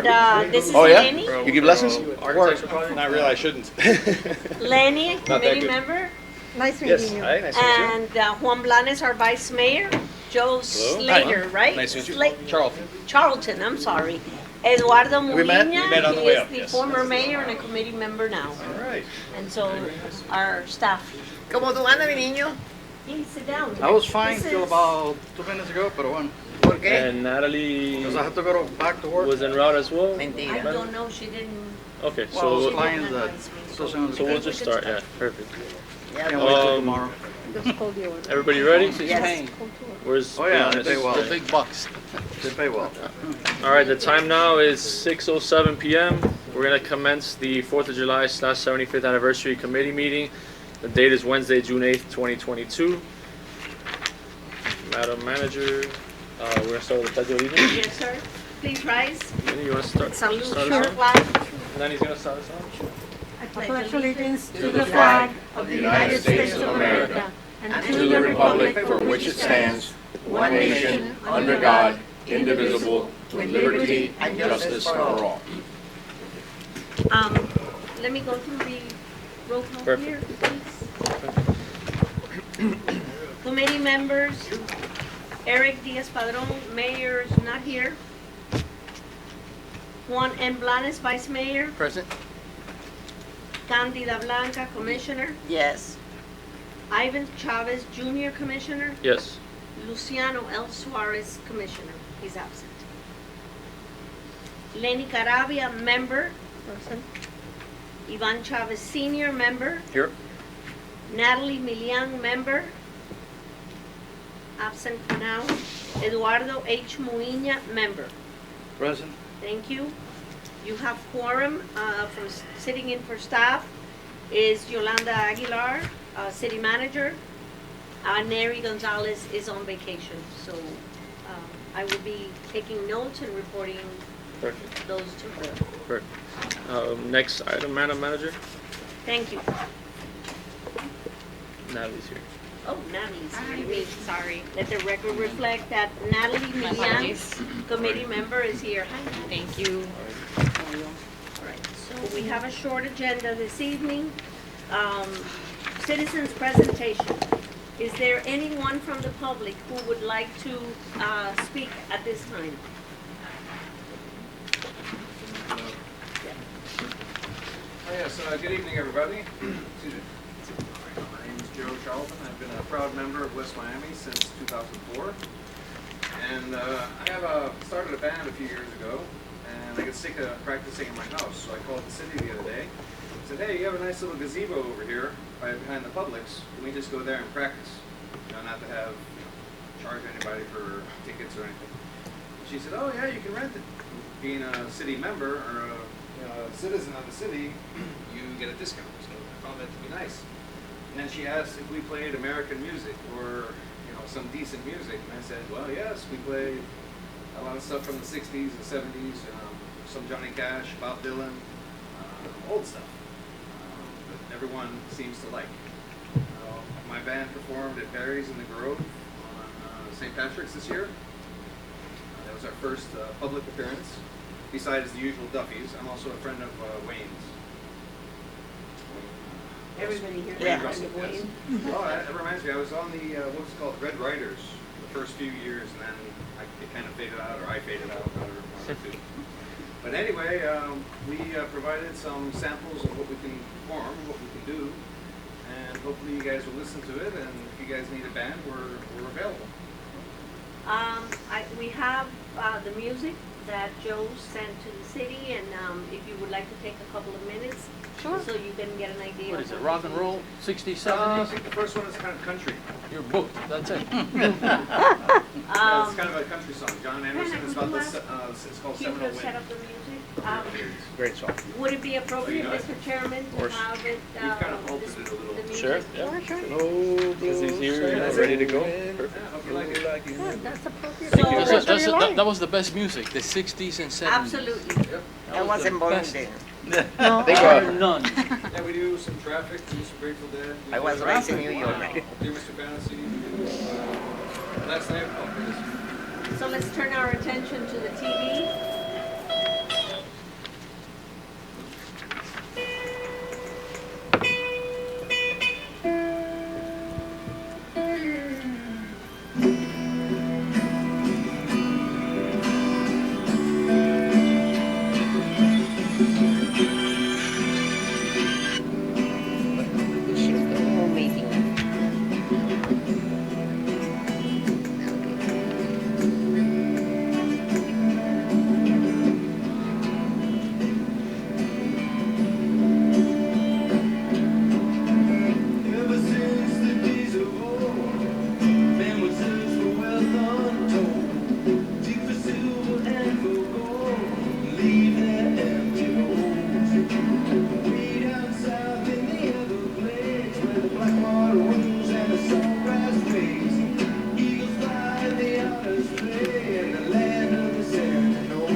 And this is Oh, yeah? Lenny. You give lessons? Architecture project? Not really, I shouldn't. Lenny, that committee good. member. Nice Yes, meeting you. hi, nice to meet you. And Juan Blanes, our vice mayor. Joe Slater, right? Nice to meet you. Sla- Charlton. Charlton, I'm sorry. Eduardo We met? Molina, We met on the he way is up, the yes. former mayor and a committee member now. All right. And so our staff. ¿Cómo tú andas, mi niño? Please sit down. I was fine This till is- about 2 minutes ago, pero bueno. ¿Por qué? And Natalie Because I have to go back to work. was en route as well. I Mentira. don't know, she didn't. Okay, Well, so she clients didn't that- advise me. so soon. so we'll just start. Yeah, perfect. Ya, Can't wait till Um, tomorrow. Just called you. Everybody ready? Yes. Where's Oh yeah, they Blanes? pay well. Okay. Big bucks. They pay well. All right, the time now is 6:07 p.m. We're gonna commence the 4th of July / 75th anniversary committee meeting. The date is Wednesday, June 8th, 2022. Madam Manager, we're gonna start with the Pledge of Allegiance. Yes, sir. Please rise. Lenny, you wanna start? Salute start your us off? flag. Lenny's gonna start us off. I I pledge allegiance to the flag of the United States of America and To the republic for which it stands, one nation, under God, indivisible, with liberty and justice for all. Let me go through the roll call Perfect. here, please. Committee members, Eric Diaz-Padrón, mayor is not here. Juan M. Blanes, vice mayor. Present. Candida Blanca, commissioner. Yes. Ivan Chavez, junior commissioner. Yes. Luciano L. Suarez, commissioner. He's absent. Lenny Caravia, member. Person. Ivan Chavez, senior member. Here. Natalie Milian, member. Absent for now. Eduardo H. Muiña, member. Present. Thank you. You have quorum from sitting in for staff is Yolanda Aguilar, city manager. Neri Gonzalez is on vacation, so I will be taking notes and reporting Perfect. those to her. Perfect. Next item, Madam Manager. Thank you. Natalie's here. Oh, Natalie's here. Me, sorry. Let the record reflect that Natalie Milian, committee member, is here. Hi, Natalie. Thank you. All right, so we have a short agenda this evening. Citizens' presentation. Is there anyone from the public who would like to speak at this time? Oh, yes, good evening, everybody. Excuse me. My name is Joe Charlton. I've been a proud member of West Miami since 2004. And I have started a band a few years ago, and I got sick of practicing in my house, so I called the city the other day. Said, hey, you have a nice little gazebo over here behind the Publix. Can we just go there and practice? You know, not to have charge anybody for tickets or anything. She said, oh yeah, you can rent it. Being a city member or a citizen of the city, you get a discount. So I found that to be nice. And then she asked if we played American music or some decent music. And I said, well, yes, we play a lot of stuff from the 60s and 70s, some Johnny Cash, Bob Dylan, old stuff that everyone seems to like. My band performed at Barry's in the Grove on St. Patrick's this year. That was our first public appearance, besides the usual Duffys. I'm also a friend of Wayne's. Everybody here? Yeah. Russell, yes. Oh, that reminds me, I was on the, what was it called, Red Riders the first few years, and then it kind of faded out, or I faded out, however you want to. But anyway, we provided some samples of what we can perform, what we can do, and hopefully you guys will listen to it, and if you guys need a band, we're available. We have the music that Joe sent to the city, and if you would like to take a couple of minutes, Sure. so you can get an idea. What of is it, what rock we and can roll, 60s, I 70s? think the first one is kind of country. You're booked, that's it. do. Yeah, it's kind of a country song. John Anderson, it's about this, it's called He Seminole could set Wind. up the music. Great song. Would it be appropriate, Oh, you know Mr. Chairman, to course. have it, We've kind of this- altered it a little. the music? Sure. Yeah. Sure. Because he's here and That's ready it. to go. Yeah, Perfect. hope you like it. Good, that's appropriate. So- That was the best music, the 60s and 70s. Absolutely. I wasn't born best. there. No. Think None. Yeah, we do some Traffic, we do some Grateful Dead. I was raised in New York. Do Mr. Fantasy. Last night, So let's turn our attention to the TV. leave their empty homes. Way down south in the Everglades, where the black water rolls and the sawgrass waves, eagles fly and the otters play in the land of the Seminole.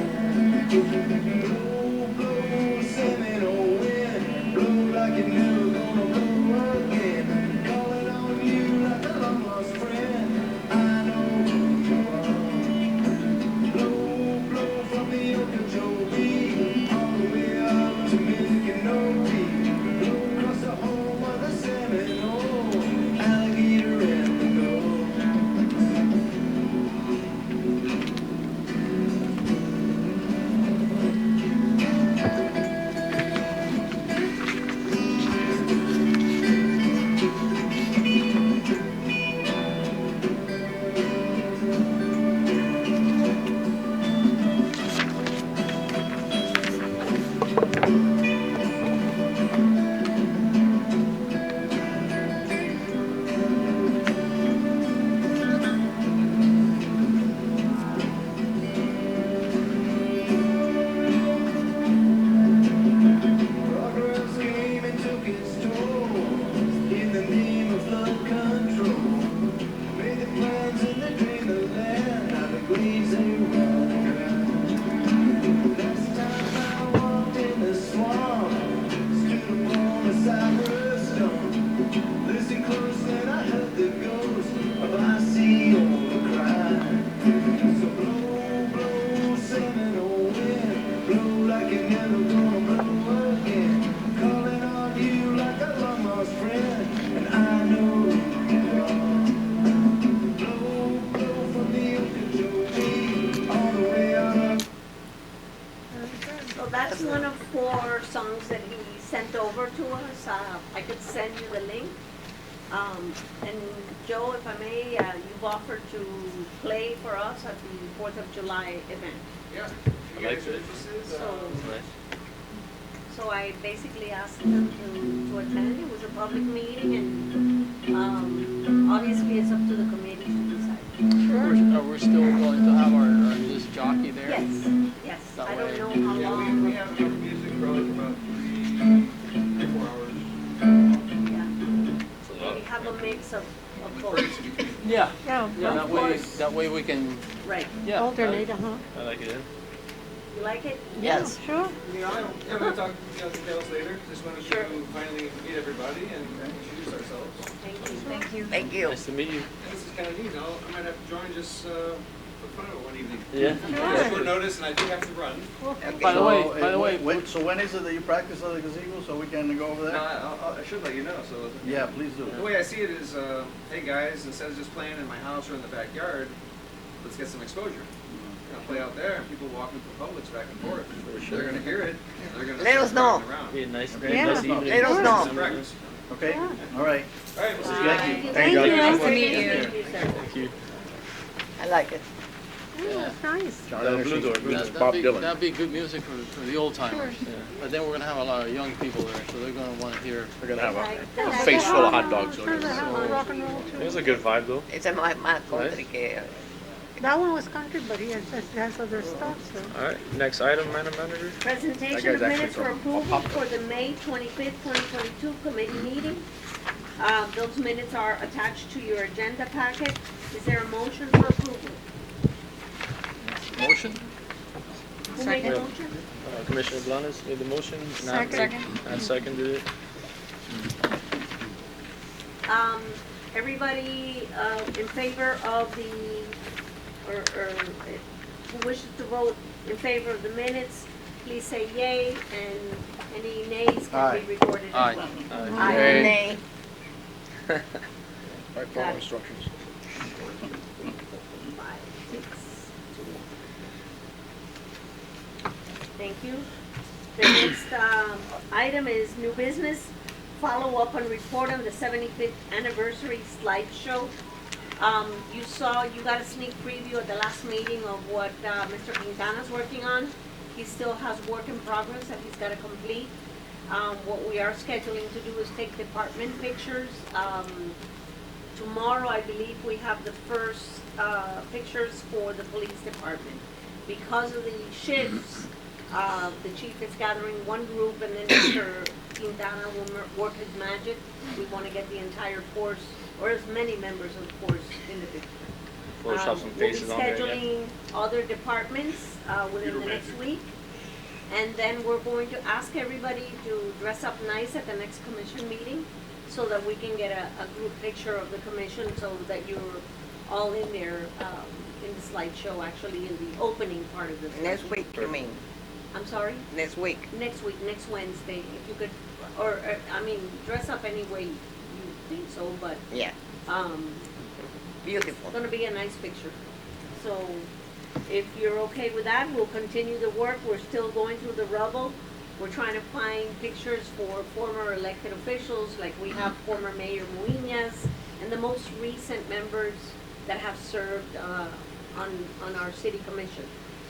Blow, blow, Seminole wind, blow like you're never gonna blow again. Calling on you like a long lost friend. I know who you are. Blow, blow from the Okeechobee all the way up to Micanopy. Blow across the home of the Seminole, alligator indigo. Progress came and took its toll in the name of flood control. Made the plans and they drained the land. Now the glades they run around. Last time I walked in the swamp, stood upon a cypress stump. Listened close and I heard the ghost of Osceola cry. So blow, blow, Seminole wind, blow like you're never gonna blow again. Calling on you like a long lost friend, and I know who you are. Blow, blow from the Okeechobee all the way up. So that's one of 4 songs that he sent over to us. I could send you the link. And Joe, if I may, you've offered to play for us at the 4th of July event. Yeah. I like it. So I basically asked them to attend. It was a public meeting, and obviously it's up to the committee to decide. Are we still going to have our disc jockey there? Yes, yes. That I don't way- know how Yeah, we long. have enough music probably for about 3-4 hours. Yeah. We have a mix of both. Yeah, Yeah, yeah, that way we can, Right. yeah. alternate, I like it. You like it? Yes. Sure. I'm gonna talk details later. Just wanted Sure. to finally meet everybody and introduce ourselves. Thank you. Thank you. Thank you. Nice to meet you. And this is kind of neat. I might have to join just for fun of it one evening. Yeah. I put a notice and I do have to run. By the way, So when is it that you practice at the gazebo, so we can go over No, there? I should let you know. So Yeah, please do. the way I see it is, hey guys, instead of just playing in my house or in the backyard, let's get some exposure. I'll play out there, and people walking through Publix back and forth. They're gonna hear it. And they're gonna Let start us know. driving around. Be a nice, Yeah. nice evening. Let us know. Some practice. Okay, all right. All right, we'll see you Bye. guys. Thank you. Nice to meet you. Thank you. I like it. yeah. Nice. Blue Door. That'd be good music for the old timers. Yeah. But then we're gonna have a lot of young people there, so they're gonna wanna hear. We're gonna have a Like, face full of hot dogs. Sure, they have a rock and roll It too. was a good vibe though. It's a más country que. That one was country, but he has other stuff, so. All right. Next item, Madam Manager. Presentation of minutes for approval for the May 25th, 2022 committee meeting. Those minutes are attached to your agenda packet. Is there a motion for approval? Motion? Who made the Second. motion? Commissioner Blanes made the motion. Nat Second. And seconded it. Everybody in favor of the, or who wishes to vote in favor of the minutes, please say yay, and any nays can Aye. be recorded Aye. as well. Aye. Yay. Nay. Right, Got follow it. instructions. 5, 6, 2. Thank you. The next item is new business, follow up and report on the 75th anniversary slideshow. You got a sneak preview at the last meeting of what Mr. Quintana's working on. He still has work in progress that he's got to complete. What we are scheduling to do is take department pictures. Tomorrow, I believe, we have the first pictures for the police department. Because of the shifts, The chief is gathering one group, and then Mr. Quintana will work his magic. We want to get the entire force, or as many members of the force in the picture. Photoshop some faces on there, We'll yeah. be scheduling other departments within the next week. And then we're going to ask everybody to dress up nice at the next commission meeting so that we can get a group picture of the commission so that you're all in there in the slideshow, actually in the opening part of the Next slideshow. week, you mean? I'm sorry? Next week. Next week, next Wednesday, if you could, or I mean, dress up any way you think so, but Yeah, beautiful. it's gonna be a nice picture. So, if you're okay with that, we'll continue the work. We're still going through the rubble. We're trying to find pictures for former elected officials, like we have former Mayor Muiñas, and the most recent members that have served on our city commission.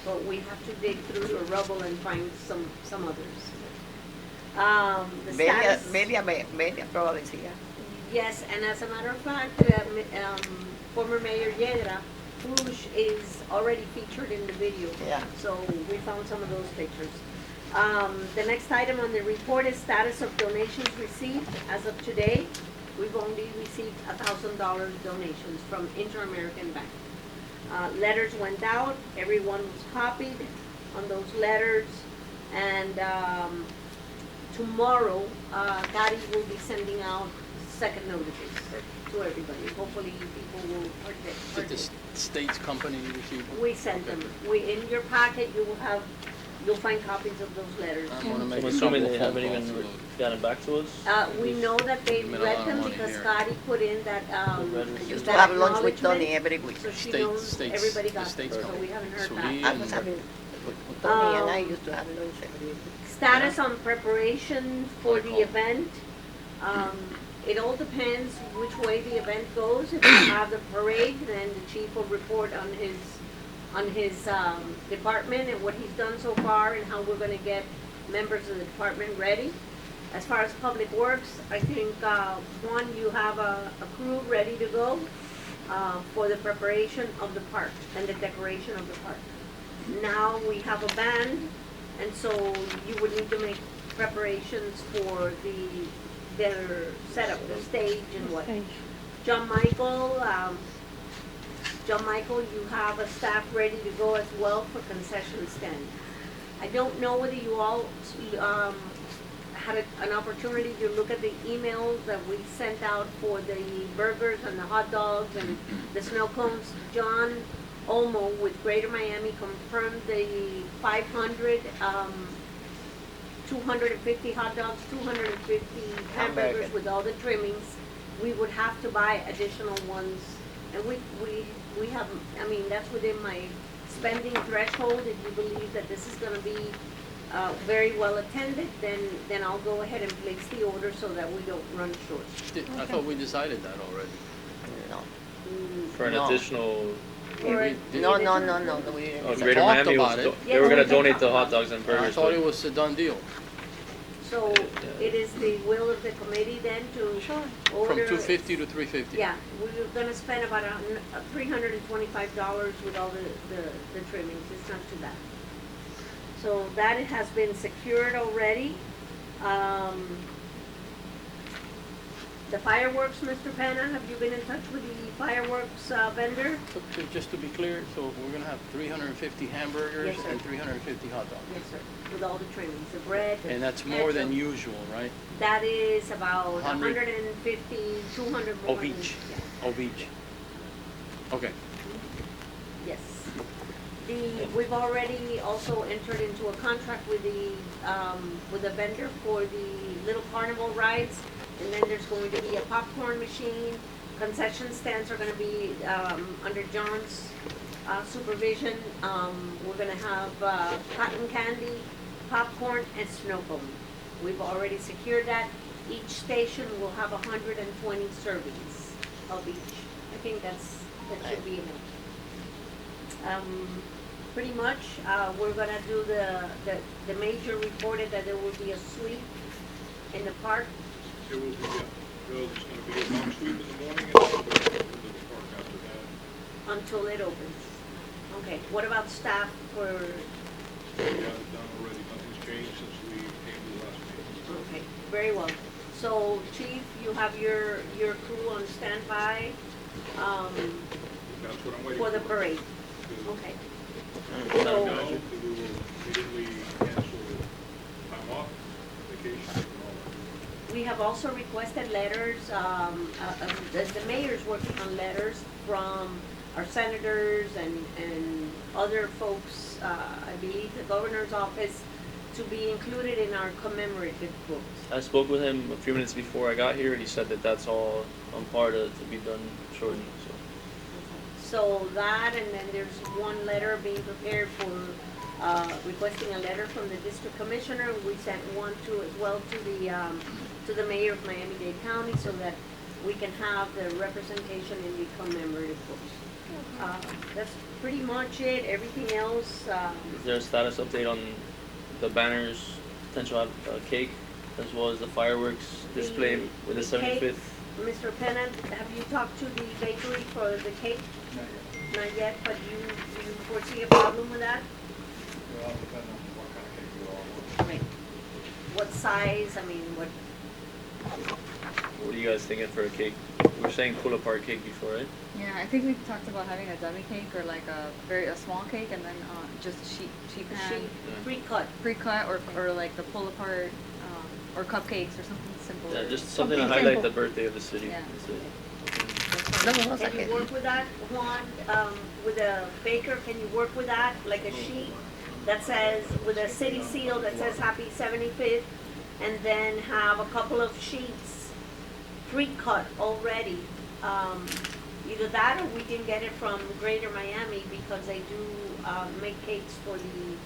But we have to dig through the rubble and find some others. The status. Belia probably is here. Yes, and as a matter of fact, former Mayor Yedra Push is already featured in the video. Yeah. So we found some of those pictures. The next item on the report is status of donations received. As of today, we've only received $1,000 donations from Inter-American Bank. Letters went out, everyone was copied on those letters, and tomorrow, Gotti will be sending out second notices to everybody. Hopefully, people will Did the participate. state's company receive? We sent them. In your packet, you'll find copies of those letters. I'm gonna So make I'm a assuming couple they of phone haven't calls even to those. gotten back to us? We know that they Made a read lot of them money because here. Scotty put in that, Used to that have lunch with acknowledgement. Tony every week. So she State- knows states- everybody the got it, states so company. we haven't heard Suli back. I was having, with Tony and I used to have lunch every week. Status on preparation for the Protocol. event. It all depends which way the event goes. If we have the parade, then the chief will report on his department and what he's done so far and how we're gonna get members of the department ready. As far as public works, I think, Juan, you have a crew ready to go for the preparation of the park and the decoration of the park. Now we have a band, and so you would need to make preparations for their setup, the stage and what. John Michael, you have a staff ready to go as well for concession stand. I don't know whether you all had an opportunity to look at the emails that we sent out for the burgers and the hot dogs and the snow cones. John Olmo with Greater Miami confirmed the 500, 250 hot dogs, 250 hamburgers Hamburger. with all the trimmings. We would have to buy additional ones, and we have, I mean, that's within my spending threshold. If you believe that this is gonna be very well attended, then I'll go ahead and place the order so that we don't run short. I thought we decided that already. No. For an No. additional, Or- we did- No, we oh, didn't. Greater talked Miami about was, it. they were Yeah, gonna we donate talked the hot about dogs and I burgers. thought but- it was a done deal. So it is the will of the committee then to From order. 250 to 350. Yeah, we're gonna spend about $325 with all the trimmings. It's not too bad. So that has been secured already. The fireworks, Mr. Penna, have you been in touch with the fireworks vendor? Just to be clear, so we're gonna have 350 hamburgers Yes, sir. and 350 hot dogs. Yes, sir, with all the trimmings, the bread. the And that's more than ketchup. usual, right? That is about 100. 150, 200 more. Of than- each. yeah. Of each. Okay. Yes. We've already also entered into a contract with the vendor for the little carnival rides. And then there's going to be a popcorn machine. Concession stands are gonna be, under John's, supervision. We're gonna have, cotton candy, popcorn, and snow cone. We've already secured that. Each station will have 120 servings of each. I think that should be enough. Pretty much, we're gonna do the major reported that there will be a sweep in the park. There will be, there's gonna be a long sweep in the morning and then we'll go into the park after that. Until it opens. Okay, what about staff for, We have it done already. very well. So, Chief, you have your crew on standby, That's what I'm waiting for for. the parade. To Okay. let So, them know that we will immediately cancel time off, vacation, and all that. we have also requested letters, the mayor's working on letters from our senators and other folks, I believe the governor's office, to be included in our commemorative books. I spoke with him a few minutes before I got here, and he said that that's all on par to be done shortly. So So that, and then there's one letter being prepared for, requesting a letter from the district commissioner. We sent one as well to the mayor of Miami-Dade County so that we can have the representation in the commemorative books. That's pretty much it. Everything else, is there a status update on the banners, potential cake, as well as the fireworks display with the the cake. 75th? Mr. Pennant, have you talked to the bakery for the cake? Not yet, but you foresee a problem with that? Well, depending on what kind of cake you all want. Right. What size, I mean, what, What are you guys thinking for a cake? We were saying pull apart cake before, right? Yeah, I think we talked about having a dummy cake or like a small cake and then just sheet pan, sheet, pre-cut? pre-cut or like the pull apart or cupcakes or something simple. Yeah, just something to Something highlight simple. the birthday of the city. Yeah. That's it. Vamos a Can you que- work with that, Juan, with a baker, can you work with that, like a sheet that says, with a city seal that says happy 75th, and then have a couple of sheets pre-cut already? Either that or we can get it from Greater Miami because they do, make cakes for the,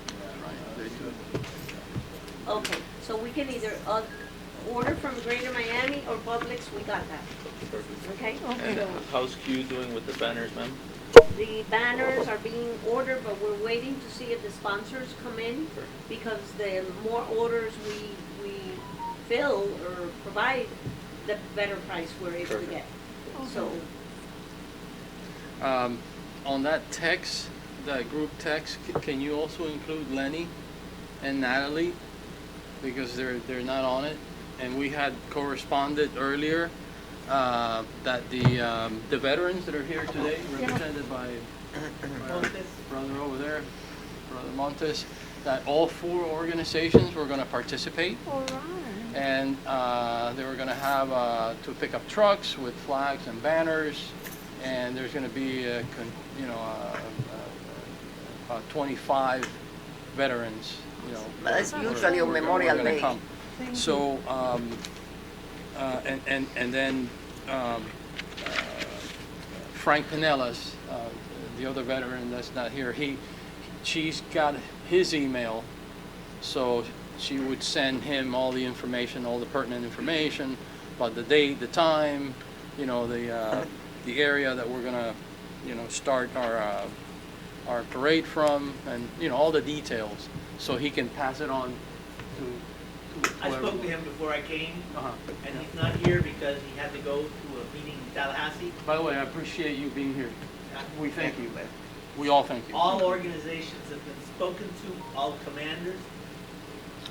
okay, so we can either, order from Greater Miami or Publix, we got that, Perfect. okay? And how's Q doing with the banners, ma'am? The banners are being ordered, but we're waiting to see if the sponsors come in, because the more orders we fill or provide, the better price we're able to Perfect. get. So, On that text, that group text, can you also include Lenny and Natalie? Because they're not on it. And we had corresponded earlier that the veterans that are here today, represented by our brother over there, Brother Montes, that all 4 organizations were going to participate. And they were going to have to pick up trucks with flags and banners, and there's going to be, 25 veterans, That's who are- usually who on are Memorial gonna Day. come. So, and then Frank Pinellas, the other veteran that's not here, she's got his email, so she would send him all the information, all the pertinent information about the date, the time, the area that we're gonna, start our parade from, and all the details, so he can pass it on to I whoever. spoke to him before I came, Uh-huh. and he's not here because he had to go to a meeting in Tallahassee. By the way, I appreciate you being here. We thank you. We all thank you. All organizations have been spoken to, all commanders.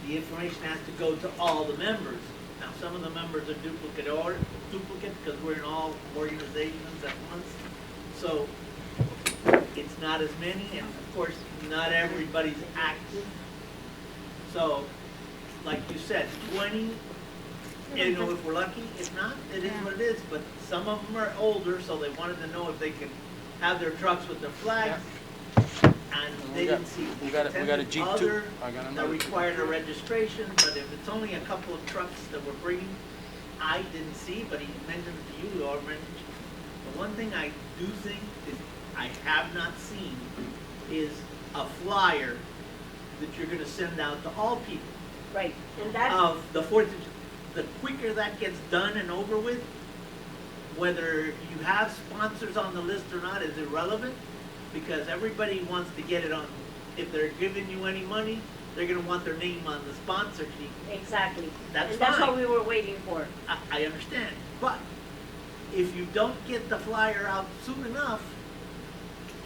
The information has to go to all the members. Now, some of the members are duplicate because we're in all organizations at once. So it's not as many, and of course, not everybody's active. So, like you said, 20, if we're lucky. If not, it is what it is. But some of them are older, so they wanted to know if they could have their trucks with their flags. And they didn't see. We got a Attended Jeep other too. I got that another. required a registration, but if it's only a couple of trucks that we're bringing, I didn't see, but he mentioned it to you, or mentioned. The one thing I do think is I have not seen is a flyer that you're gonna send out to all people right, and that's, of the 4th of July. The quicker that gets done and over with, whether you have sponsors on the list or not is irrelevant, because everybody wants to get it on. If they're giving you any money, they're gonna want their name on the sponsor sheet. exactly. That's And that's fine. what we were waiting for. I understand, but if you don't get the flyer out soon enough,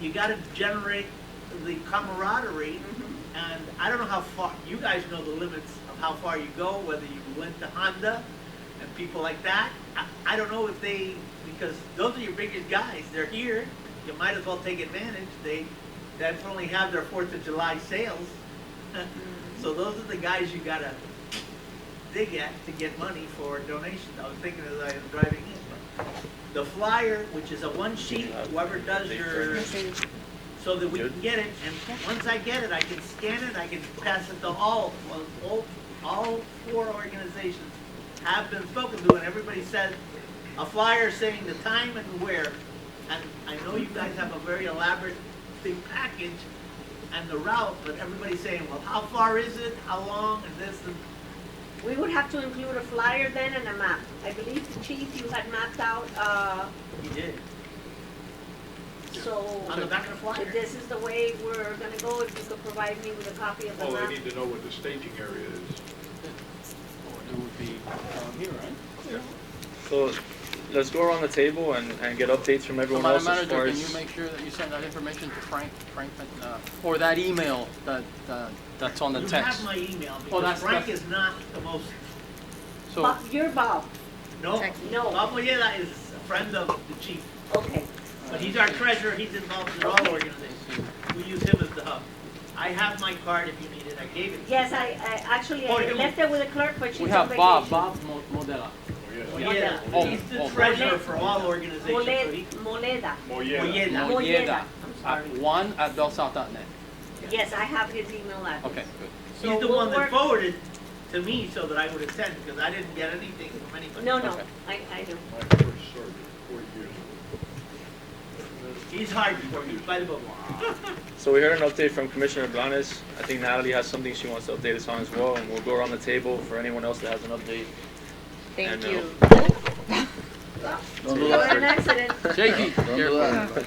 you gotta generate the camaraderie And I don't know how far, you guys know the limits of how far you go, whether you went to Honda and people like that. I don't know if they, because those are your biggest guys, they're here, you might as well take advantage. They definitely have their 4th of July sales. So those are the guys you gotta dig at to get money for donations. I was thinking as I was driving in. The flyer, which is a one sheet, whoever does your, so that we can get it, and once I get it, I can scan it, I can pass it to all 4 organizations have been spoken to, and everybody said, a flyer saying the time and where, and I know you guys have a very elaborate big package and the route, but everybody's saying, well, how far is it, how long, and this, and We would have to include a flyer then and a map. I believe the chief, you had mapped out, he did. so. On the back of the flyer. This is the way we're gonna go, if you could provide me with a copy of the Well, map. they need to know what the staging area is. Or it would be down here, right? So let's go around the table and get updates from So everyone Madam else as far Manager, can as. you make sure that you send that information to Frank, or that email that's on the You text? have my email, Oh, because that's- Frank is not the most, So, Bob, you're Bob, no, no, Bob Moyeda is a friend of the chief, okay. but he's our treasurer, he's involved in all organizations. We use him as the hub. I have my card if you need it, I gave it. Yes, I actually, Oh, I you- left it with the clerk, but she's we on have Bob vacation. Modella. Moyeda, Oh, he's the oh, treasurer for all organizations, so he, Moleda, Moyeda. Moyeda, I'm sorry. One@bellsouth.net. Yes, I have his email address. Okay, good. So he's the we'll one that work- forwarded to me so that I would attend, because I didn't get anything from anybody. No, no, Okay. I do. My first sergeant, 40 years ago. He's hard before you, by the book. So we heard an update from Commissioner Blanes. I think Natalie has something she wants to update us on as well, and we'll go around the table for anyone else that has an update. Thank And, you. Don't do You're that. an accident. Jakey, careful.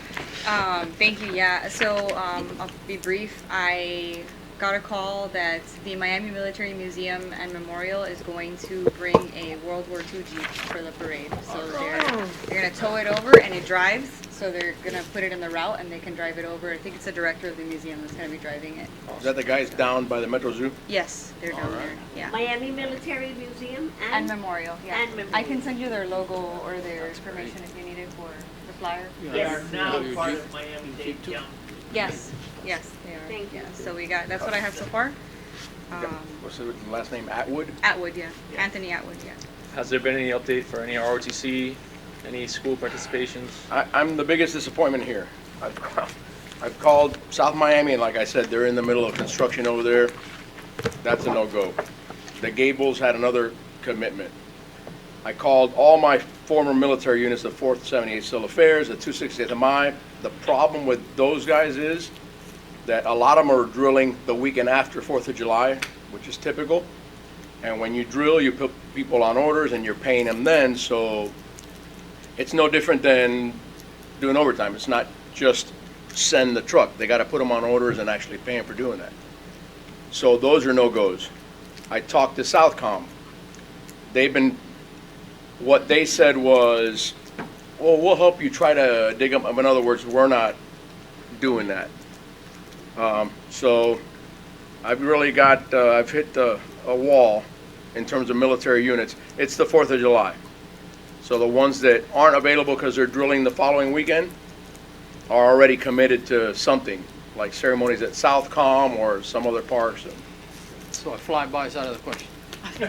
Thank you, yeah. So, I'll be brief. I got a call that the Miami Military Museum and Memorial is going to bring a World War II Jeep for the parade. So they're gonna tow it over and it drives. So they're gonna put it in the route and they can drive it over. I think it's the director of the museum that's gonna be driving it. Is that the guys down by the Metro Zoo? Yes, they're down there, yeah. Miami Military Museum And and, Memorial, yeah. and Memorial. I can send you their logo or their information if you need it for the flyer. They are Yes. now Your part Jeep- of Miami-Dade Jeep too? County. Yes, yes, they are. Thank you. Yeah, so we got, that's what I have so far. What's the last name? Atwood? Atwood, yeah. Anthony Atwood, yeah. Has there been any update for any ROTC, any school participations? I'm the biggest disappointment here. I've called South Miami, and like I said, they're in the middle of construction over there. That's a no-go. The Gables had another commitment. I called all my former military units, the 4th 78 Civil Affairs, the 260th MI. The problem with those guys is that a lot of them are drilling the weekend after 4th of July, which is typical. And when you drill, you put people on orders and you're paying them then, so it's no different than doing overtime. It's not just send the truck. They got to put them on orders and actually pay them for doing that. So those are no-goes. I talked to Southcom. What they said was, well, we'll help you try to dig them. In other words, we're not doing that. So I've really got, I've hit a wall in terms of military units. It's the 4th of July. So the ones that aren't available because they're drilling the following weekend are already committed to something, like ceremonies at Southcom or some other parks. So a flyby is out of the question.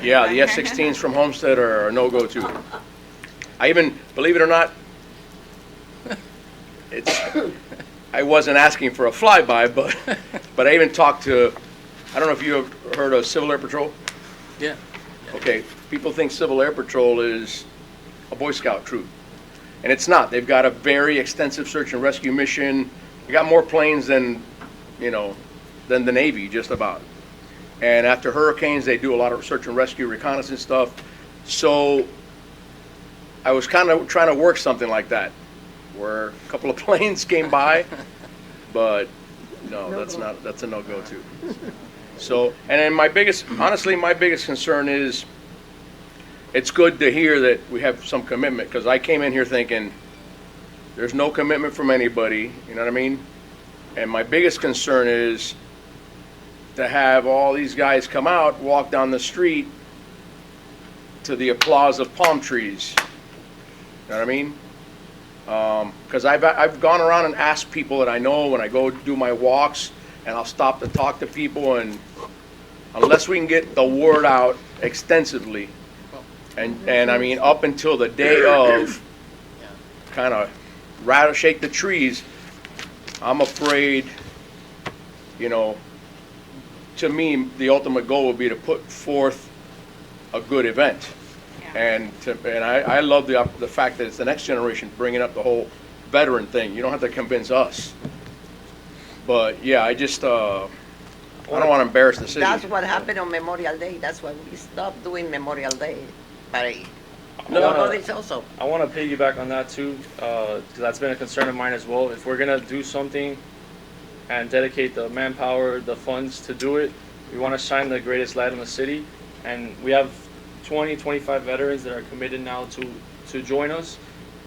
Yeah, the F-16s from Homestead are a no-go too. I even, believe it or not, I wasn't asking for a flyby, but I even talked to, I don't know if you have heard of Civil Air Patrol? Yeah. Okay, people think Civil Air Patrol is a Boy Scout troop, and it's not. They've got a very extensive search and rescue mission. They got more planes than, than the Navy, just about. And after hurricanes, they do a lot of search and rescue, reconnaissance stuff. So I was kind of trying to work something like that, where a couple of planes came by, but no, that's a no-go too. So, and then honestly, my biggest concern is, it's good to hear that we have some commitment, because I came in here thinking, there's no commitment from anybody, you know what I mean? And my biggest concern is, to have all these guys come out, walk down the street to the applause of palm trees. You know what I mean? Because I've gone around and asked people that I know when I go do my walks, and I'll stop to talk to people, and unless we can get the word out extensively, and I mean up until the day of, kind of rattle, shake the trees, I'm afraid, you know, to me, the ultimate goal would be to put forth a good event. And I love the fact that it's the next generation bringing up the whole veteran thing. You don't have to convince us. But yeah, I just, I don't want to embarrass the city. That's what happened on Memorial Day. That's why we stopped doing Memorial Day parade. No, This also. I want to piggyback on that too, because that's been a concern of mine as well. If we're gonna do something and dedicate the manpower, the funds to do it, we want to shine the greatest light on the city, and we have 20, 25 veterans that are committed now to join us,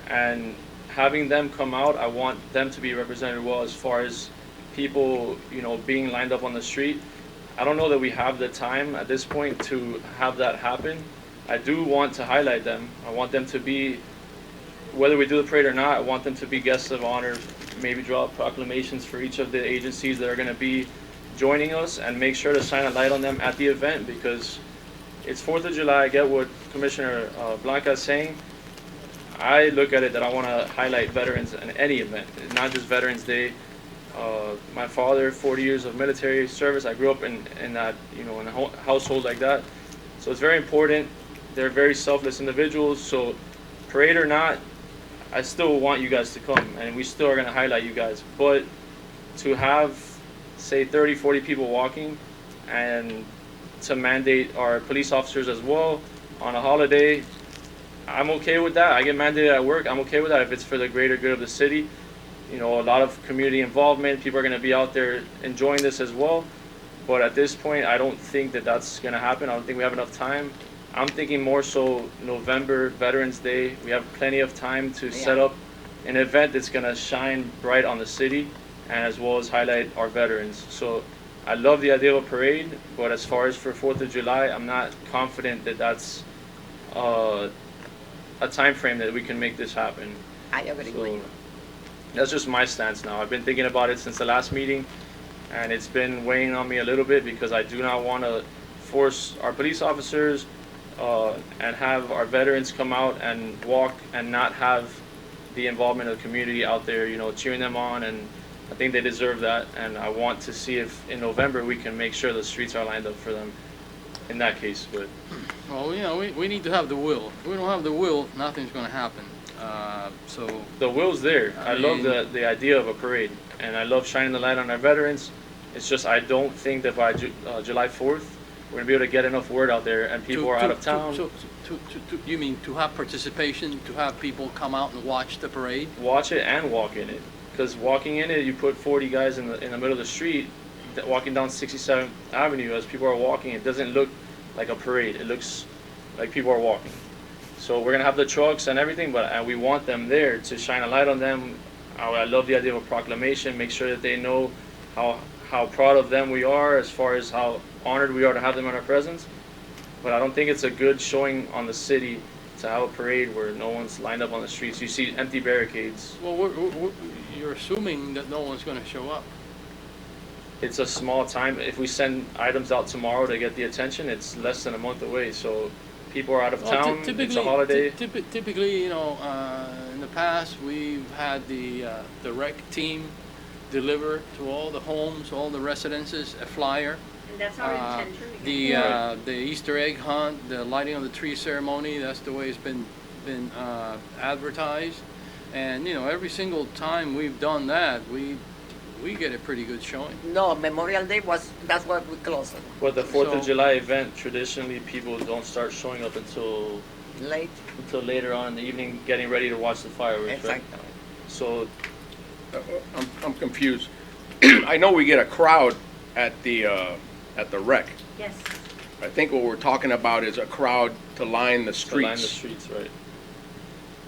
and having them come out, I want them to be represented well as far as people, you know, being lined up on the street. I don't know that we have the time at this point to have that happen. I do want to highlight them. I want them to be, whether we do the parade or not, I want them to be guests of honor, maybe draw up proclamations for each of the agencies that are going to be joining us, and make sure to shine a light on them at the event, because it's 4th of July. I get what Commissioner Blanca is saying. I look at it that I want to highlight veterans in any event, not just Veterans Day. My father, 40 years of military service. I grew up in that, you know, in a household like that. So it's very important. They're very selfless individuals. So parade or not, I still want you guys to come, and we still are going to highlight you guys. But to have, say, 30, 40 people walking, and to mandate our police officers as well on a holiday, I'm okay with that. I get mandated at work. I'm okay with that if it's for the greater good of the city. You know, a lot of community involvement. People are going to be out there enjoying this as well. But at this point, I don't think that that's going to happen. I don't think we have enough time. I'm thinking more so November, Veterans Day. We have plenty of time to set up an event that's going to shine bright on the city, and as well as highlight our veterans. So I love the idea of a parade, but as far as for 4th of July, I'm not confident that that's a time frame that we can make this happen. I agree with you. That's just my stance now. I've been thinking about it since the last meeting, and it's been weighing on me a little bit, because I do not want to force our police officers and have our veterans come out and walk and not have the involvement of the community out there, you know, cheering them on, and I think they deserve that, and I want to see if in November we can make sure the streets are lined up for them in that case. But Well, you know, we need to have the will. If we don't have the will, nothing's going to happen. So the will's there. I love mean- the idea of a parade, and I love shining the light on our veterans. It's just I don't think that by July 4th we're going to be able to get enough word out there, and people are out of town. You mean to have participation, to have people come out and watch the parade? Watch it and walk in it, because walking in it, you put 40 guys in the middle of the street walking down 67th Avenue. As people are walking, it doesn't look like a parade. It looks like people are walking. So we're gonna have the trucks and everything, but we want them there to shine a light on them. I love the idea of a proclamation. Make sure that they know how proud of them we are, as far as how honored we are to have them in our presence. But I don't think it's a good showing on the city to have a parade where no one's lined up on the streets. You see empty barricades. Well, you're assuming that no one's going to show up. It's a small time. If we send items out tomorrow to get the attention, it's less than a month away. So people are out of Well, town. It's a holiday. Typically, you know, in the past we've had the rec team deliver to all the homes, all the residences, a flyer. And that's our intention. The Easter egg hunt, the lighting of the tree ceremony, that's the way it's been advertised. And you know, every single time we've done that, we get a pretty good showing. No, Memorial Day that's what we closed it. But the 4th of So- July event, traditionally people don't start showing up until later on in the evening, getting ready to watch the fireworks. Right? Exactly. So I'm confused. I know we get a crowd at the rec. Yes. I think what we're talking about is a crowd to line the to line the streets. streets, right?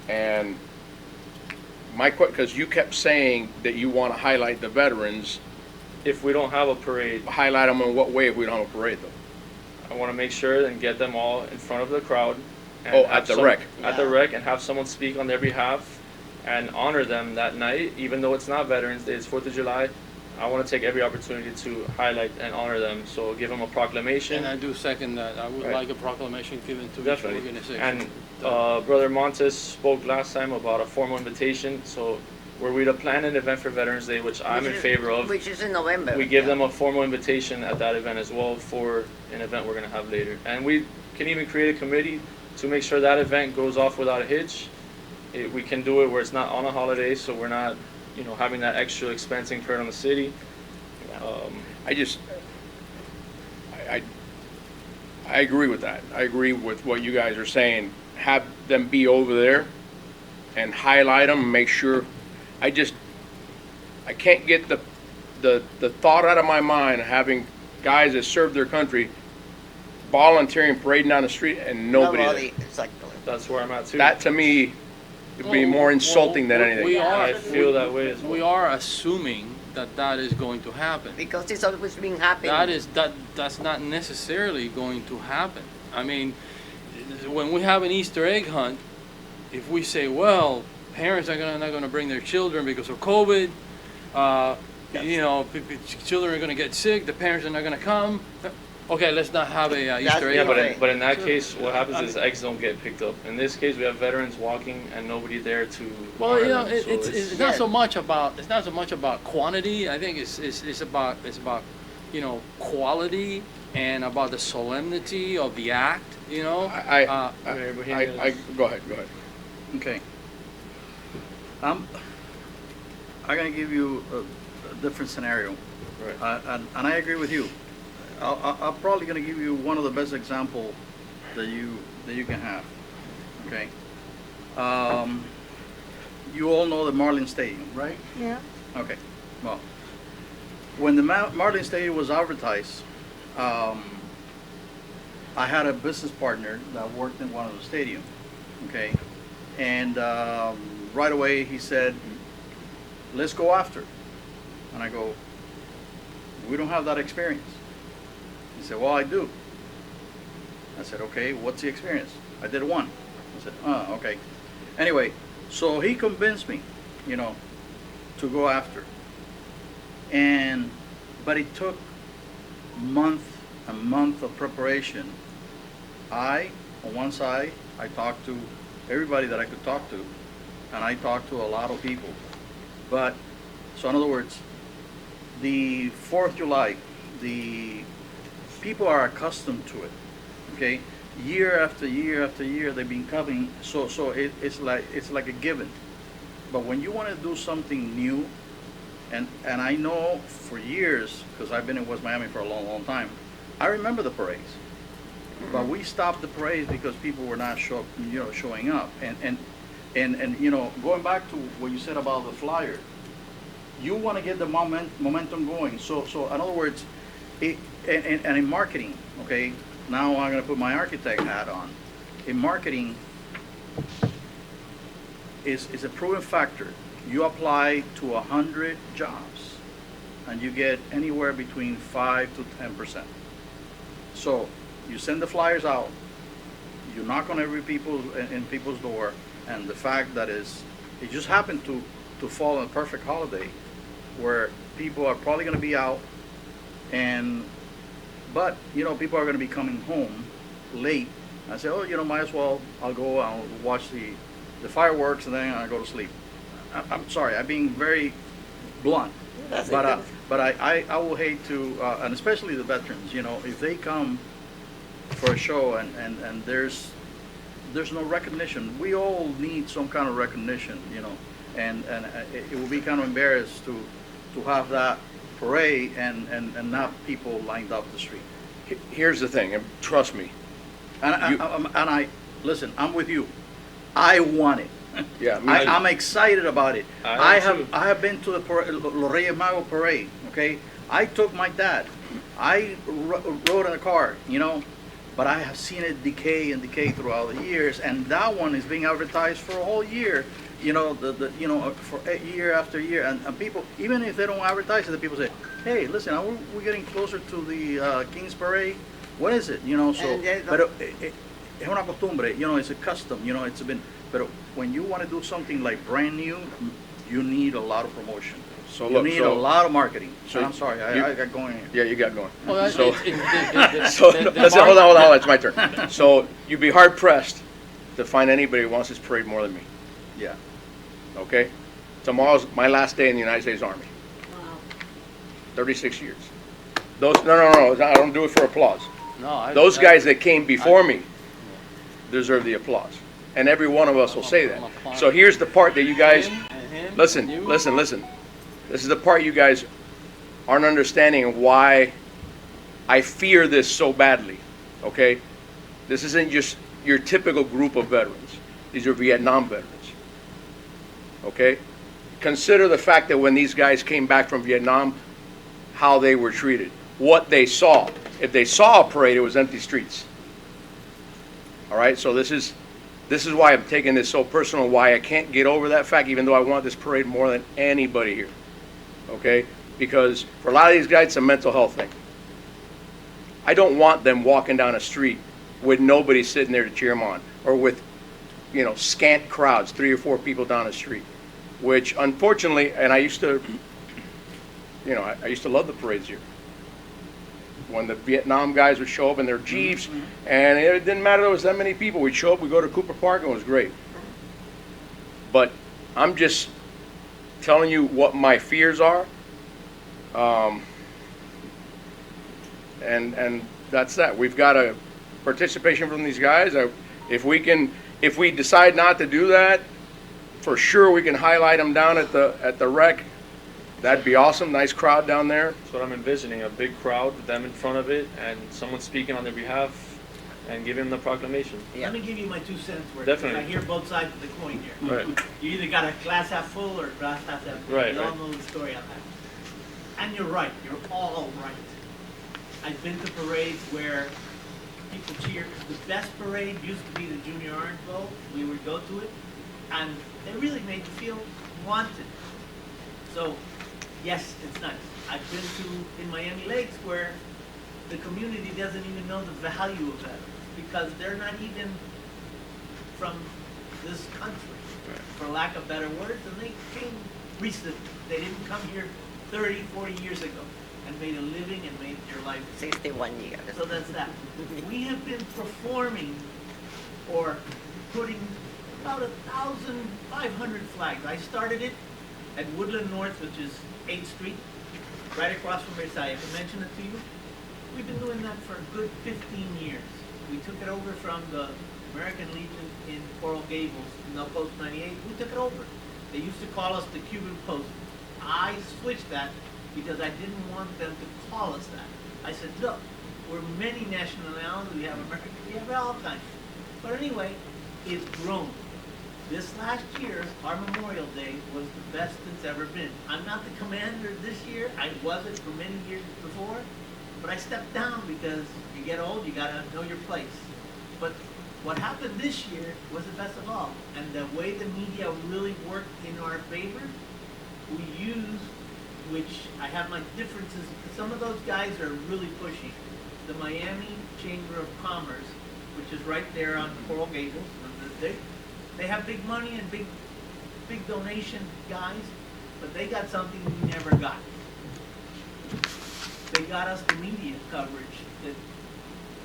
And because you kept saying that you want to highlight the veterans, if we don't have a parade, Highlight them in what way if we don't have a parade, though? I want to make sure and get them all in front of the crowd. And Oh, have at the rec. At the rec, and have someone speak on their behalf and honor them that night, even though it's not Veterans Day, it's 4th of July. I want to take every opportunity to highlight and honor them. So give them a proclamation. And I do second that. I would Right. like a proclamation given to each Definitely. organization. And Brother Montes spoke last time about a formal invitation. So were we to plan an event for Veterans Day, which I'm in favor of, Which is in November. we give them a formal invitation at that event as well for an event we're going to have later. And we can even create a committee to make sure that event goes off without a hitch. We can do it where it's not on a holiday, so we're not, having that extra expense incurred on the city. I agree with that. I agree with what you guys are saying. Have them be over there and highlight them and make sure. I can't get the thought out of my mind of having guys that serve their country volunteering, parading down the street and nobody there. Exactly. That's where I'm at too. That to me would be more insulting than anything. I feel that way as well. We are assuming that is going to happen. Because it's always been happening. That's not necessarily going to happen. I mean, when we have an Easter egg hunt, if we say, well, parents are not going to bring their children because of COVID, children are going to get sick, the parents are not going to come. Okay, let's not have a Easter egg Yeah, hunt. but in that case, what happens is eggs don't get picked up. In this case, we have veterans walking and nobody there to. Well, honor them, so it's not so much about quantity. I think it's about quality and about the solemnity of the act. Go ahead. Okay. I'm gonna give you a different scenario. Right. And I agree with you. I'm probably gonna give you one of the best example that you can have. Okay. You all know the Marlin Stadium, right? Yeah. Okay. Well, when the Marlin Stadium was advertised, I had a business partner that worked in one of the stadium. Okay. And right away he said, let's go after it. And I go, we don't have that experience. He said, well, I do. I said, okay, what's the experience? I did one. I said, okay. Anyway, so he convinced me, to go after. But it took a month of preparation. On one side, I talked to everybody that I could talk to, and I talked to a lot of people. So in other words, the 4th of July, the people are accustomed to it, okay? Year after year after year, they've been coming, so it's like a given. But when you want to do something new, and I know for years, because I've been in West Miami for a long time, I remember the parades. But we stopped the parades because people were not showing up. And going back to what you said about the flyer, you want to get the momentum going. So in other words, and in marketing, okay, now I'm going to put my architect hat on. In marketing, is a proven factor. You apply to 100 jobs, and you get anywhere between 5 to 10%. So you send the flyers out, you knock on every people's door, and the fact that it just happened to fall on a perfect holiday, where people are probably going to be out, but people are going to be coming home late. I say, might as well, I'll watch the fireworks and then I'll go to sleep. I'm sorry, I'm being very blunt, but I will hate to, and especially the veterans, if they come for a show and there's no recognition. We all need some kind of recognition, and it will be kind of embarrassed to have that parade and not people lined up the street. Here's the thing, and trust me. I listen, I'm with you. I want it. Yeah, I'm excited about it. I have been to the Los Reyes Magos parade. Okay, I took my dad. I rode in a car, but I have seen it decay and decay throughout the years, and that one is being advertised for a whole year. For year after year, and people, even if they don't advertise it, the people say, hey, listen, we're getting closer to the King's Parade. What is it? You know, so, And they don't- pero es una costumbre, you know, it's a custom, you know, it's been, pero when you want to do something like brand new, you need a lot of promotion. So You look, need a so, lot of marketing. so I'm sorry, you- I got going here. yeah, you got going. Well, that's, So- so, So, listen, hold on, it's my turn. So, you'd be hard pressed to find anybody who wants this parade more than me, Yeah. okay? Tomorrow's my last day in the United States Army, Wow. 36 years. Those, no, I don't do it for applause. No, Those guys that came before me deserve the applause. And every one of us will say that. So here's the part that you guys, listen. This is the part you guys aren't understanding of why I fear this so badly, okay? This isn't just your typical group of veterans. These are Vietnam veterans, okay? Consider the fact that when these guys came back from Vietnam, how they were treated, what they saw. If they saw a parade, it was empty streets. All right, so this is why I'm taking this so personal, why I can't get over that fact, even though I want this parade more than anybody here, okay? Because for a lot of these guys, it's a mental health thing. I don't want them walking down a street with nobody sitting there to cheer them on, or with, you know, scant crowds, 3 or 4 people down the street, which unfortunately, and I used to, you know, I used to love the parades here. When the Vietnam guys would show up in their Jeeps, and it didn't matter there was that many people. We'd show up, we'd go to Cooper Park, and it was great. But I'm just telling you what my fears are, and that's that. We've got a participation from these guys. If we decide not to do that, for sure we can highlight them down at the rec. That'd be awesome. Nice crowd down there. That's what I'm envisioning, a big crowd with them in front of it and someone speaking on their behalf and giving them the proclamation. Yeah. Let me give you my 2 cents worth. Definitely. I hear both sides of the coin here. Right. You either got a glass half full or a glass half empty. Right, We all right. know the story on that. And you're right. You're all right. I've been to parades where people cheer. The best parade used to be the Junior Orange Bowl. We would go to it, and it really made you feel wanted. So, yes, it's nice. I've been to in Miami Lakes where the community doesn't even know the value of that because they're not even from this country, for lack of better words, and they came recently. They didn't come here 30, 40 years ago and made a living and made their life. 61 years. So that's that. We have been performing or putting about 1,500 flags. I started it at Woodland North, which is 8th Street, right across from Versailles. I can mention it to you. We've been doing that for a good 15 years. We took it over from the American Legion in Coral Gables, no Post 98. We took it over. They used to call us the Cuban Post. I switched that because I didn't want them to call us that. I said, look, we're many nationalities. We have American, we have all kinds. But anyway, it's grown. This last year, our Memorial Day was the best it's ever been. I'm not the commander this year. I wasn't for many years before. But I stepped down because you get old, you gotta know your place. But what happened this year was the best of all. And the way the media really worked in our favor, we used, which I have my differences, some of those guys are really pushy. The Miami Chamber of Commerce, which is right there on Coral Gables, they have big money and big donation guys, but they got something we never got. They got us the media coverage that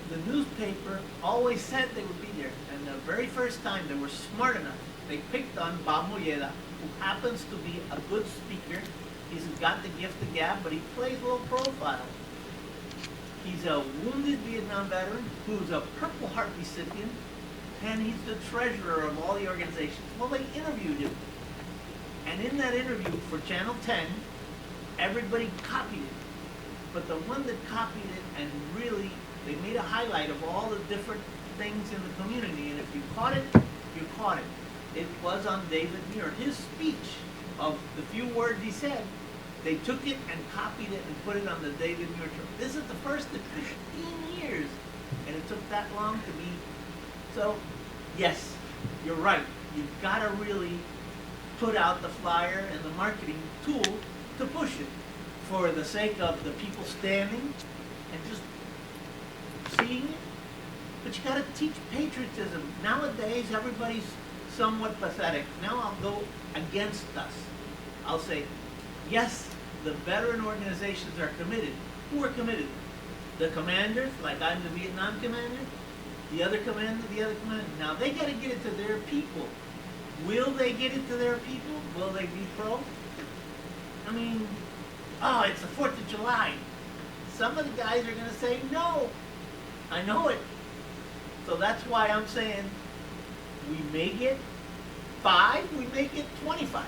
the newspaper always said they would be there. And the very first time they were smart enough, they picked on Bob Molleda, who happens to be a good speaker. He's got the gift of gab, but he plays low profile. He's a wounded Vietnam veteran who's a Purple Heart recipient, and he's the treasurer of all the organizations. Well, they interviewed him. And in that interview for Channel 10, everybody copied it. But the one that copied it and really, they made a highlight of all the different things in the community. And if you caught it, you caught it. It was on David Muir. His speech of the few words he said, they took it and copied it and put it on the David Muir show. This is the first in 15 years. And it took that long to be. So, yes, you're right. You've got to really put out the flyer and the marketing tool to push it. for the sake of the people standing and just seeing it. But you gotta teach patriotism. Nowadays, everybody's somewhat pathetic. Now I'll go against us. I'll say, yes, the veteran organizations are committed. Who are committed? The commanders, like I'm the Vietnam commander, the other commander, the other commander. Now they gotta get it to their people. Will they get it to their people? Will they be pro? I mean, oh, it's the 4th of July. Some of the guys are gonna say no. I know it. So that's why I'm saying we may get 5, we may get 25.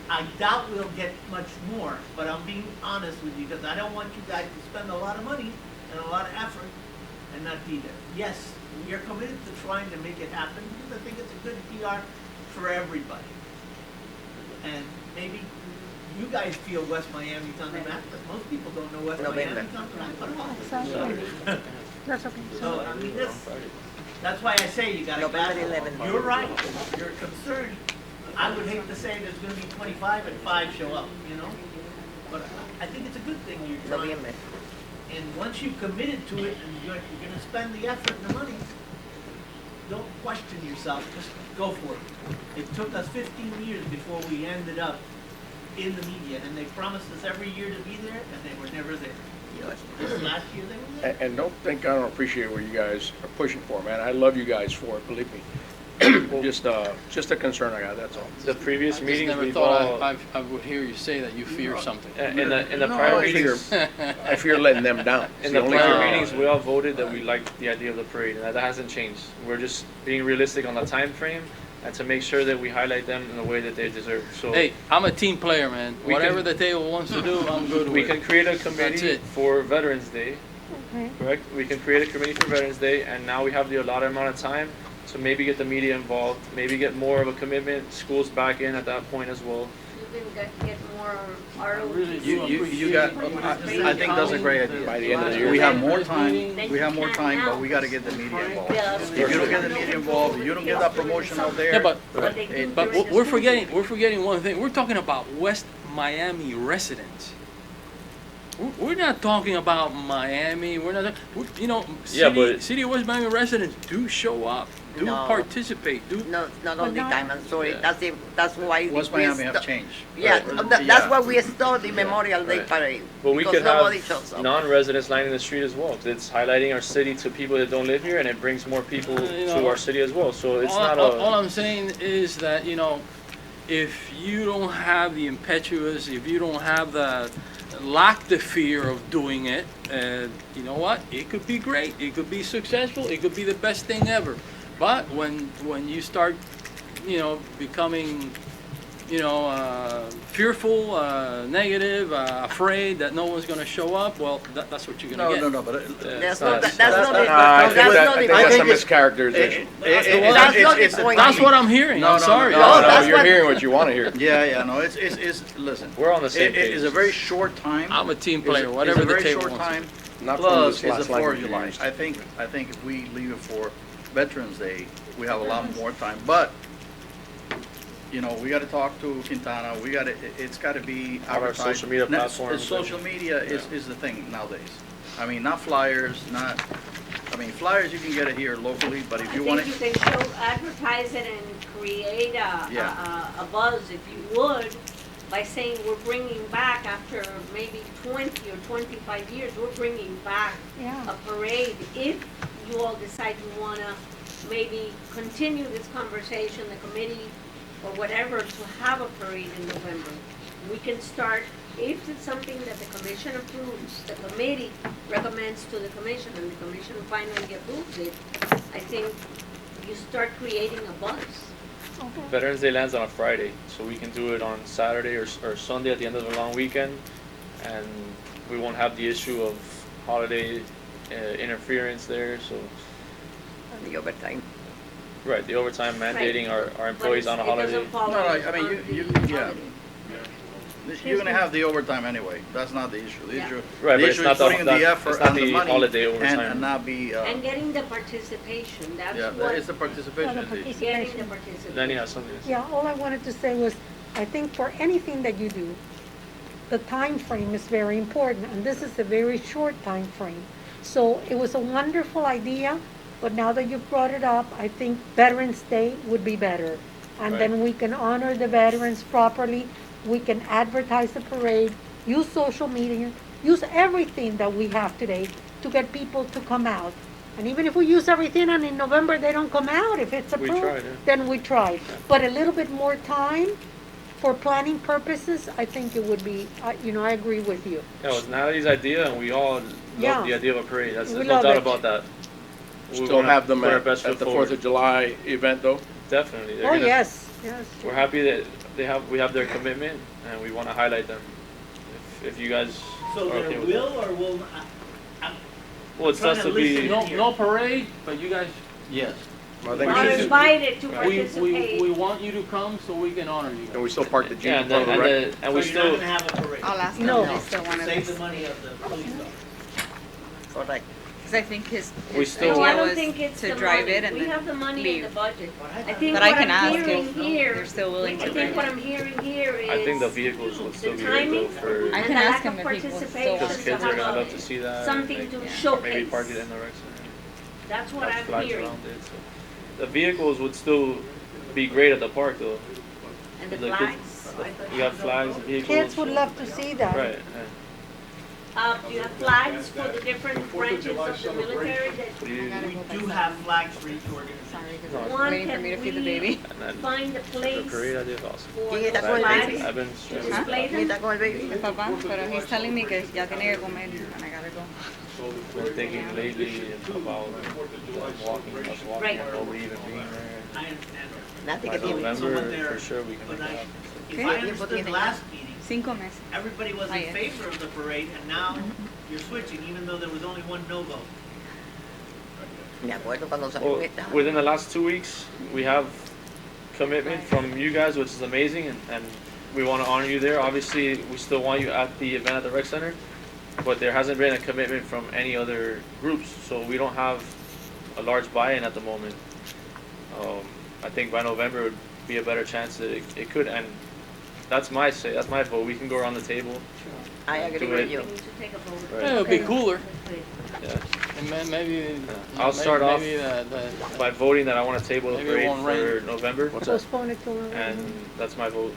I doubt we'll get much more, but I'm being honest with you because I don't want you guys to spend a lot of money and a lot of effort and not be there. Yes, we are committed to trying to make it happen because I think it's a good PR for everybody. And maybe you guys feel West Miami's on the map, but most people don't know West Miami's on the map at all. That's okay. So, I mean, that's why I say you gotta November battle. 11th. You're right, you're concerned. I would hate to say there's gonna be 25 and 5 show up, you know? But I think it's a good thing you're trying. November. And once you've committed to it and you're gonna spend the effort and the money, don't question yourself, just go for it. It took us 15 years before we ended up in the media, and they promised us every year to be there, and they were never there. This last year they were there. And don't think I don't appreciate what you guys are pushing for, man. I love you guys for it, believe me. Just a concern I got, that's all. The previous I just meetings, never we've thought all, I would hear you say that you fear something. in the No, prior I fear- meetings, I fear letting them down. It's in the the only prior fear. meetings, we all voted that we liked the idea of the parade, and that hasn't changed. We're just being realistic on the time frame and to make sure that we highlight them in the way that they deserve. So Hey, I'm a team player, man. We Whatever can- the table wants to do, I'm good we with. can create a That's committee it. for Veterans Day, Okay. correct? We can create a committee for Veterans Day, and now we have the allotted amount of time. So maybe get the media involved, maybe get more of a commitment, schools back in at that point as well. You can get more ROTC. really do You got, I think that's a great idea. By the end of the year. We have more This time, meeting- we have more time, but we gotta get the media involved. Yes. If you don't get the media involved, if you don't get that promotion out there. Yeah, but they do but during the we're school forgetting year. one thing. We're talking about West Miami residents. We're not talking about Miami. We're not. You know, Yeah, but- city of West Miami residents do show up, do No. participate, do. No, not all the not- time, I'm sorry, Yeah. that's why. West we Miami have sto- changed. Yeah, Right. that's Yeah. why we stole the Memorial Day Right. parade. But we because could nobody shows have up. non-residents lining the street as well. 'Cause it's highlighting our city to people that don't live here, and it brings more people You to know, our city as well. So it's all, not all a. I'm saying is that, you know, if you don't have the impetuous, if you don't have lack the fear of doing it, you know what? It could be great. It could be successful. It could be the best thing ever. But when you start, you know, becoming, you know, fearful, negative, afraid that no one's going to show up, well, that's what you're going to get. No, but. That's not- not, that's that's not the, I think that's that- not I think the that's a point. mischaracterization. That's not the point. That's what I'm hearing. No, I'm no, sorry. no, No, No, no, that's you're what- hearing what you want to hear. Yeah, no, it's, listen. We're on the same It is a page. very short time. I'm a team It's a- player, whatever it's the a very table short wants. time. Not from Plus, this it's last the 4th of language July. used. I think if we leave it for Veterans Day, we have a lot more time. But, you know, we gotta talk to Quintana, it's gotta be On our advertised. social media Now, platforms. Social media is the thing nowadays. I mean, not flyers, flyers you can get it here locally, but if I you wanna. think you can advertise it and create Yeah. a buzz, if you would, by saying we're bringing back after maybe 20 or 25 years, we're bringing back Yeah. a parade. If you all decide you wanna maybe continue this conversation, the committee or whatever, to have a parade in November, we can start. If it's something that the commission approves, the committee recommends to the commission, and the commission finally approves it, I think you start creating a buzz. Okay. Veterans Day lands on a Friday, so we can do it on Saturday or Sunday at the end of the long weekend, and we won't have the issue of holiday interference there. So, The overtime. right, the overtime mandating our employees But on a it holiday. doesn't follow No, I mean, on you, the yeah. holiday. You're gonna have the overtime anyway. That's not the issue. The Yeah. issue, Right, the but it's issue not is the- putting in the that- effort it's not and the the money holiday and overtime. not be, And getting the participation, that's yeah, what, it's the participation. Yeah, the issue. getting the participation. participation. Then you have something. Yeah, all I wanted to say was, I think for anything that you do, the time frame is very important, and this is a very short time frame. So it was a wonderful idea, but now that you've brought it up, I think Veterans Day would be better. And then we can honor the veterans properly, we can advertise the parade, use social media, use everything that we have today to get people to come out. And even if we use everything and in November they don't come out, if it's We approved, tried, yeah. then we tried. But a little bit more time for planning purposes, I think it would be, I agree with you. Yeah, it was Natalie's idea, and we all Yeah. love the idea of a parade. There's We no love doubt it. about that. We Still wanna have them put our at best the foot 4th forward. of July event, though? Definitely. They're Oh, gonna- yes, yes. We're happy that we have their commitment, and we want to highlight them. If you guys So are okay there with that. will or will, Well, it's trying us to to be. listen. No parade, but you guys, Yes. I think Are we should- invited to we participate. want you to come so we can honor you. Can we still park the Jeep Yeah, in front of the wreck? and we so you're not still. gonna have a parade? I'll ask them No. if they still want Save the to, money of the police officer. Correct. because I think his We still- No, I idea don't was think it's to the drive money. it and We then have the money in the leave. budget. I think But what I can I'm ask hearing if here, they're still willing I to think bring what it. I'm hearing here is. I think the vehicles would still the be there though timing for. I and can the ask lack him of if he wants participation Because kids are to gonna have love to see that. something and to maybe showcase. park it in the rec center. That's what Have I'm flags hearing. around it, so. The vehicles would still be great at the park though. And the The kids- flags. I thought You have flags, vehicles. Kids would love to see that. Right. Yeah. Do you have flags for the different branches of the military that Do you- We do have flags for each organization. Sorry, because I was one waiting for me to feed the can baby. And then find a the place parade idea is awesome. for ¿Quién the está con el flags baby? I've been to stressing. display them? Mira con el baby. Mi papá, pero he's telling me que ya tiene que comer and I gotta go. Been thinking lately about walking, us walking, Right. and nobody even being there. I understand. Nati By que tiene. November, for sure, we can make But that happen. if ¿Qué? I understood last meeting, 5 meses. everybody was in Ayer. favor of the parade, and now you're switching, even though there was only one no vote. Me acuerdo cuando salió Well, esta. within the last 2 weeks, we have commitment from you guys, which is amazing, and we want to honor you there. Obviously, we still want you at the event at the rec center, but there hasn't been a commitment from any other groups, so we don't have a large buy-in at the moment. I think by November would be a better chance that it could, and that's my say, that's my vote. We can go around the table. I agree Do with it. you. We need to take a vote. Right. Yeah, it'll be cooler. Yeah. And maybe. I'll start off maybe by voting that I want to table the Maybe it parade won't for rain. November, What's that? Postpone it till and that's my vote.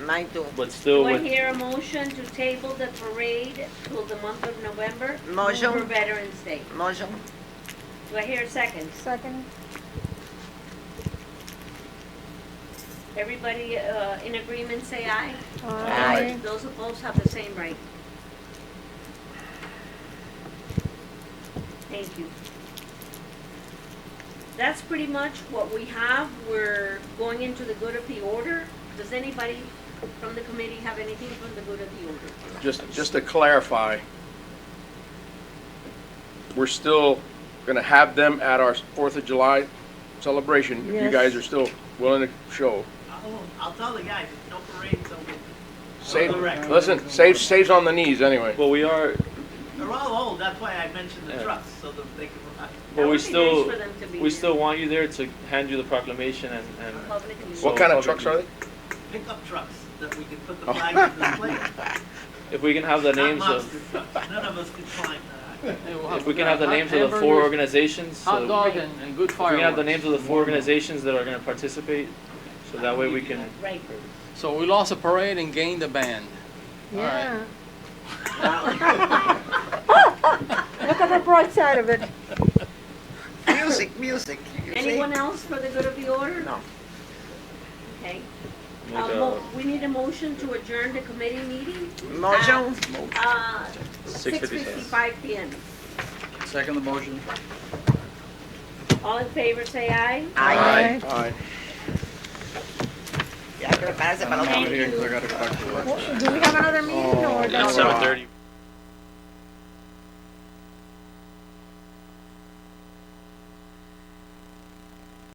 Mine too. But still, Do I with hear a motion to table the parade till the month of November? Motion. For Veterans Day. Motion. Do I hear a second? Second, Everybody in agreement, say aye. aye. Those opposed have the same right. Thank you. That's pretty much what we have. We're going into the good of the order. Does anybody from the committee have anything from the good of the order? Just to clarify, we're still gonna have them at our 4th of July celebration. If you Yes. guys are still willing to show. I'll tell the guys, no parade, so Save, the record. listen, saves on the knees anyway. well, we are, They're all old, that's why I mentioned the Yeah. trucks, so that they can ride. but That we would be still, nice for them to be we here. still want you there to hand you the proclamation and Public use. What kind of trucks are they? Pickup trucks that we can put Oh. the flag on display. if we can have the Not names monster of, trucks, none of us can climb that. if we can have the names of the 4 organizations, Hot so dog and good if we can have the fireworks. names of the 4 organizations that are gonna participate, so that way we can, Right. So we lost a parade and gained a band. All right. Yeah. Look at the bright side of it. Music. You see? Anyone else for the good of the order? No. Okay. make a We need a motion to adjourn the committee meeting. Motion. 6:57. 6:55 PM. Second the motion. All in favor, say aye. Aye. Aye. Ya hay que prepararse para la otra. Thank you. Do we have another meeting or? At 7:30.